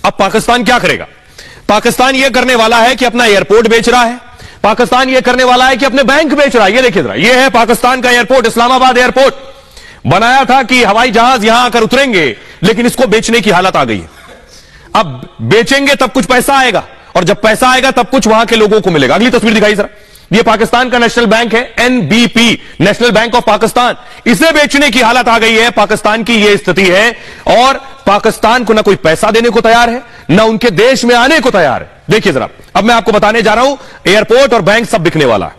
अब पाकिस्तान क्या करेगा? पाकिस्तान यह करने वाला है कि अपना एयरपोर्ट बेच रहा है, पाकिस्तान यह करने वाला है कि अपने बैंक बेच रहा है। ये देखिए जरा, यह है पाकिस्तान का एयरपोर्ट, इस्लामाबाद एयरपोर्ट। बनाया था कि हवाई जहाज यहां आकर उतरेंगे, लेकिन इसको बेचने की हालत आ गई है। अब बेचेंगे तब कुछ पैसा आएगा, और जब पैसा आएगा तब कुछ वहां के लोगों को मिलेगा। अगली तस्वीर दिखाई जरा, ये पाकिस्तान का नेशनल बैंक है, NBP, national bank of Pakistan. इसे बेचने की हालत आ गई है। पाकिस्तान की यह स्थिति है, और पाकिस्तान को ना कोई पैसा देने को तैयार है, ना उनके देश में आने को तैयार है। देखिए जरा, अब मैं आपको बताने जा रहा हूं, एयरपोर्ट और बैंक सब बिकने वाला है।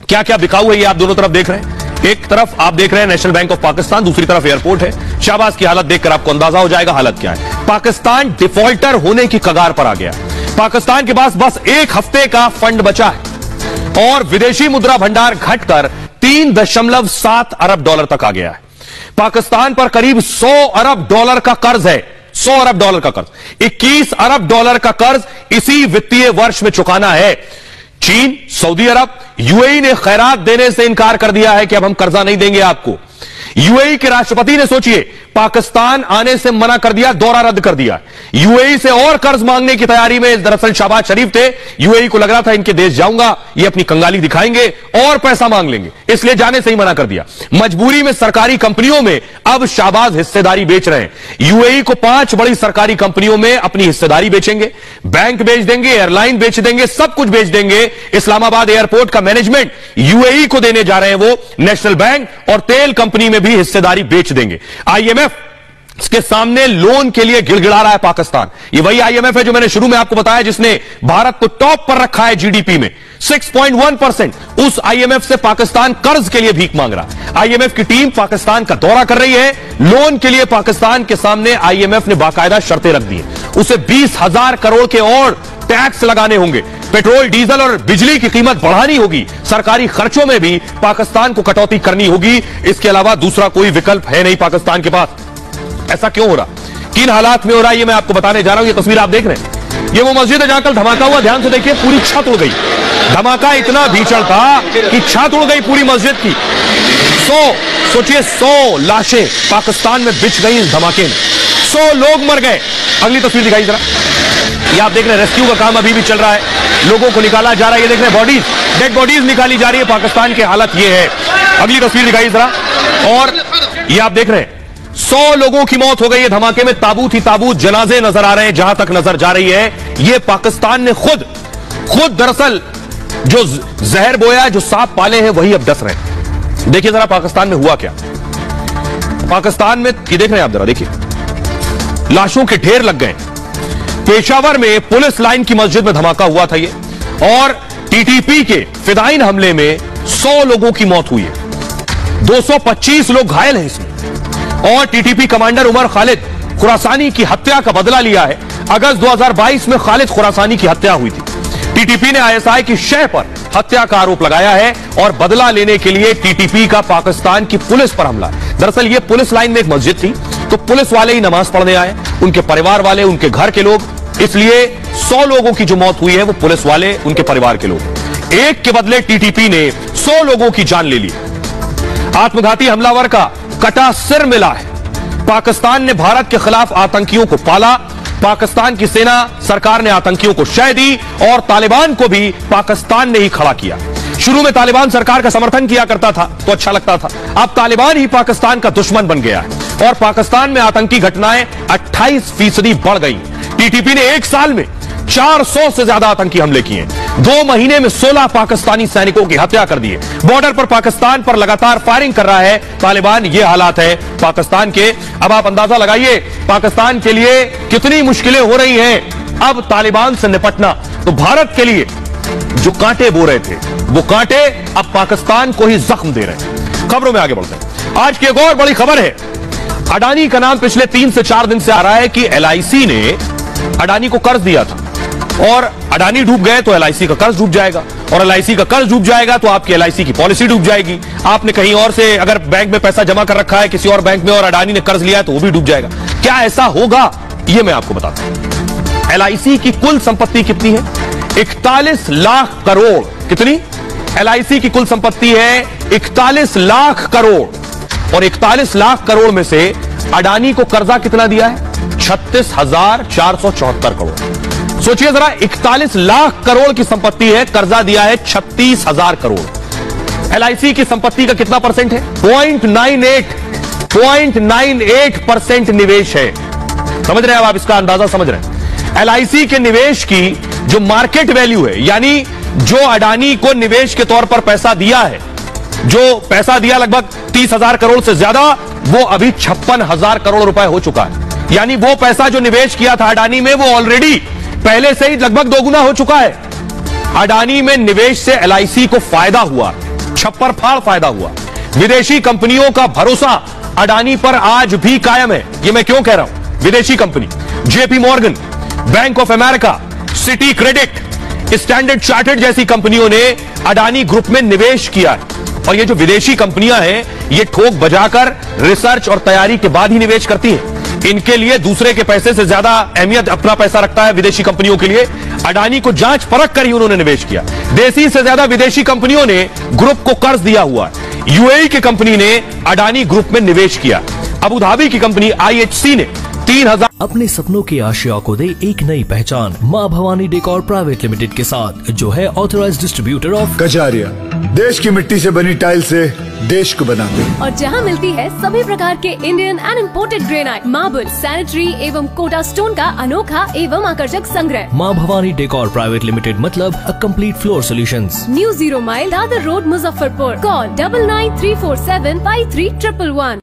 क्या क्या बिकाऊ है ये आप दोनों तरफ देख रहे हैं। एक तरफ आप देख रहे हैं नेशनल बैंक ऑफ पाकिस्तान, दूसरी तरफ एयरपोर्ट है। शाहबाज की हालत देखकर आपको अंदाजा हो जाएगा हालत क्या है। पाकिस्तान डिफॉल्टर होने की कगार पर आ गया। पाकिस्तान के पास बस एक हफ्ते का फंड बचा है, और विदेशी मुद्रा भंडार घटकर 3.7 अरब डॉलर तक आ गया है। पाकिस्तान पर करीब 100 अरब डॉलर का कर्ज है। 100 अरब डॉलर का कर्ज, 21 अरब डॉलर का कर्ज इसी वित्तीय वर्ष में चुकाना है। चीन, सऊदी अरब, यूएई ने खैरात देने से इनकार कर दिया है कि अब हम कर्जा नहीं देंगे आपको। यूएई के राष्ट्रपति ने, सोचिए, पाकिस्तान आने से मना कर दिया, दौरा रद्द कर दिया। यूएई से और कर्ज मांगने की तैयारी में दरअसल शहबाज शरीफ थे। यूएई को लग रहा था इनके देश जाऊंगा, ये अपनी कंगाली दिखाएंगे और पैसा मांग लेंगे, इसलिए जाने से ही मना कर दिया। मजबूरी में सरकारी कंपनियों में अब शहबाज हिस्सेदारी बेच रहे हैं। यूएई को 5 बड़ी सरकारी कंपनियों में अपनी हिस्सेदारी बेचेंगे, बैंक बेच देंगे, एयरलाइन बेच देंगे, सब कुछ बेच देंगे। इस्लामाबाद एयरपोर्ट का मैनेजमेंट यूएई को देने जा रहे हैं वो, नेशनल बैंक और तेल कंपनी में भी हिस्सेदारी बेच देंगे। आईएमएफ के सामने लोन के लिए गिड़गिड़ा रहा है पाकिस्तान। ये वही आईएमएफ है जो मैंने शुरू में आपको बताया, जिसने भारत को टॉप पर रखा है जीडीपी में, 6.1%। उस आईएमएफ से पाकिस्तान कर्ज के लिए भीख मांग रहा है। आईएमएफ की टीम पाकिस्तान का दौरा कर रही है। लोन के लिए पाकिस्तान के सामने आईएमएफ ने बाकायदा शर्तें रख दी हैं। उसे 20,000 करोड़ के और टैक्स लगाने होंगे, पेट्रोल, डीजल और बिजली की कीमत बढ़ानी होगी, सरकारी खर्चों में भी पाकिस्तान को कटौती करनी होगी। इसके अलावा दूसरा कोई विकल्प है नहीं पाकिस्तान के पास। ऐसा क्यों हो रहा, किन हालात में हो रहा है, ये मैं आपको बताने जा रहा हूं। ये तस्वीर आप देख रहे हैं, ये वो मस्जिद है जहां कल धमाका हुआ। ध्यान से देखिए, पूरी छत उड़ गई। धमाका इतना भीषण था कि छत उड़ गई पूरी मस्जिद की। 100 लाशें पाकिस्तान में बिछ गई इस धमाके में, 100 लोग मर गए। अगली तस्वीर दिखाई जरा, ये आप देख रहे हैं, रेस्क्यू का काम अभी भी चल रहा है, लोगों को निकाला जा रहा है। ये देख रहे हैं, बॉडीज, डेड बॉडीज निकाली जा रही है। पाकिस्तान की हालत ये है। अगली तस्वीर दिखाई जरा, और ये आप देख रहे हैं, 100 लोगों की मौत हो गई है धमाके में। ताबूत ही ताबूत जनाजे नजर आ रहे हैं जहां तक नजर जा रही है। यह पाकिस्तान ने खुद दरअसल जो जहर बोया, जो सांप पाले हैं, वही अब डस रहे हैं। देखिए जरा पाकिस्तान में हुआ क्या। पाकिस्तान में ये देख रहे हैं आप, जरा देखिए, लाशों के ढेर लग गए। पेशावर में पुलिस लाइन की मस्जिद में धमाका हुआ था ये, और टीटीपी के फिदाइन हमले में 100 लोगों की मौत हुई है, 225 लोग घायल हैं इसमें। और टीटीपी कमांडर उमर खालिद खुरासानी की हत्या का बदला लिया है। अगस्त 2022 में खालिद खुरासानी की हत्या हुई थी। टीटीपी ने आईएसआई की शह पर हत्या का आरोप लगाया है, और बदला लेने के लिए टीटीपी का पाकिस्तान की पुलिस पर हमला है। दरअसल ये पुलिस लाइन में एक मस्जिद थी, तो पुलिस वाले ही नमाज पढ़ने आए, उनके परिवार वाले, उनके घर के लोग, इसलिए 100 लोगों की जो मौत हुई है वो पुलिस वाले, उनके परिवार के लोग। एक के बदले टीटीपी ने 100 लोगों की जान ले ली। आत्मघाती हमलावर का कटा सिर मिला है। पाकिस्तान ने भारत के खिलाफ आतंकियों को पाला, पाकिस्तान की सेना सरकार ने आतंकियों को शह दी और तालिबान को भी पाकिस्तान ने ही खड़ा किया। शुरू में तालिबान सरकार का समर्थन किया करता था तो अच्छा लगता था, अब तालिबान ही पाकिस्तान का दुश्मन बन गया है और पाकिस्तान में आतंकी घटनाएं 28% बढ़ गई। टीटीपी ने एक साल में 400 से ज्यादा आतंकी हमले किए, 2 महीने में 16 पाकिस्तानी सैनिकों की हत्या कर दी है। बॉर्डर पर पाकिस्तान पर लगातार फायरिंग कर रहा है तालिबान। ये हालात है पाकिस्तान के। अब आप अंदाजा लगाइए पाकिस्तान के लिए कितनी मुश्किलें हो रही हैं अब तालिबान से निपटना। तो भारत के लिए जो कांटे बो रहे थे वो कांटे अब पाकिस्तान को ही जख्म दे रहे हैं। खबरों में आगे बढ़ते हैं। आज की एक और बड़ी खबर है, अडानी का नाम पिछले 3 से 4 दिन से आ रहा है कि एलआईसी ने अडानी को कर्ज दिया था और अडानी डूब गए तो एलआईसी का कर्ज डूब जाएगा और एलआईसी का कर्ज डूब जाएगा तो आपकी एलआईसी की पॉलिसी डूब जाएगी। आपने कहीं और से अगर बैंक में पैसा जमा कर रखा है किसी और बैंक में और अडानी ने कर्ज लिया है तो वो भी डूब जाएगा। क्या ऐसा होगा ये मैं आपको बताता हूं। एलआईसी की कुल संपत्ति कितनी है? 41 लाख करोड़। कितनी? एलआईसी की कुल संपत्ति है 41 लाख करोड़ और 41 लाख करोड़ में से अडानी को कर्जा कितना दिया है? 36,474 करोड़। सोचिए जरा, 41 लाख करोड़ की संपत्ति है, कर्जा दिया है 36,000 करोड़। एलआईसी की संपत्ति का कितना परसेंट है? 0.98% निवेश है। समझ रहे हैं आप? इसका अंदाजा समझ रहे हैं? एलआईसी के निवेश की जो मार्केट वैल्यू है, यानी जो अडानी को निवेश के तौर पर पैसा दिया है, जो पैसा दिया लगभग 30,000 करोड़ से ज्यादा, वो अभी 56,000 करोड़ रुपए हो चुका है। यानी वो पैसा जो निवेश किया था अडानी में वो ऑलरेडी पहले से ही लगभग दोगुना हो चुका है। अडानी में निवेश से एलआईसी को फायदा हुआ, छप्पर फाड़ फायदा हुआ। विदेशी कंपनियों का भरोसा अडानी पर आज भी कायम है। ये मैं क्यों कह रहा हूं? विदेशी company JP Morgan, bank of America, city credit, standard chartered जैसी कंपनियों ने अडानी ग्रुप में निवेश किया है। और ये जो विदेशी कंपनियां हैं ये ठोक बजाकर रिसर्च और तैयारी के बाद ही निवेश करती हैं। इनके लिए दूसरे के पैसे से ज्यादा अहमियत अपना पैसा रखता है विदेशी कंपनियों के लिए। अडानी को जांच परख कर ही उन्होंने निवेश किया। देसी से ज्यादा विदेशी कंपनियों ने ग्रुप को कर्ज दिया हुआ है। यूएई की कंपनी ने अडानी ग्रुप में निवेश किया। अबू धाबी की कंपनी आईएचसी ने 3,000 अपने सपनों की आशिया को दे एक नई पहचान मां भवानी डेकोर प्राइवेट लिमिटेड के साथ, जो है ऑथराइज्ड डिस्ट्रीब्यूटर ऑफ कजारिया। देश की मिट्टी से बनी टाइल से देश को बनाते हैं। और जहां मिलती है सभी प्रकार के Indian and imported granite, marble, sanitary एवं कोटा स्टोन का अनोखा एवं आकर्षक संग्रह। मां भवानी डेकोर प्राइवेट लिमिटेड मतलब a complete floor solutions. New 0 mile Dadar road, Muzaffarpur. Call 9934753111।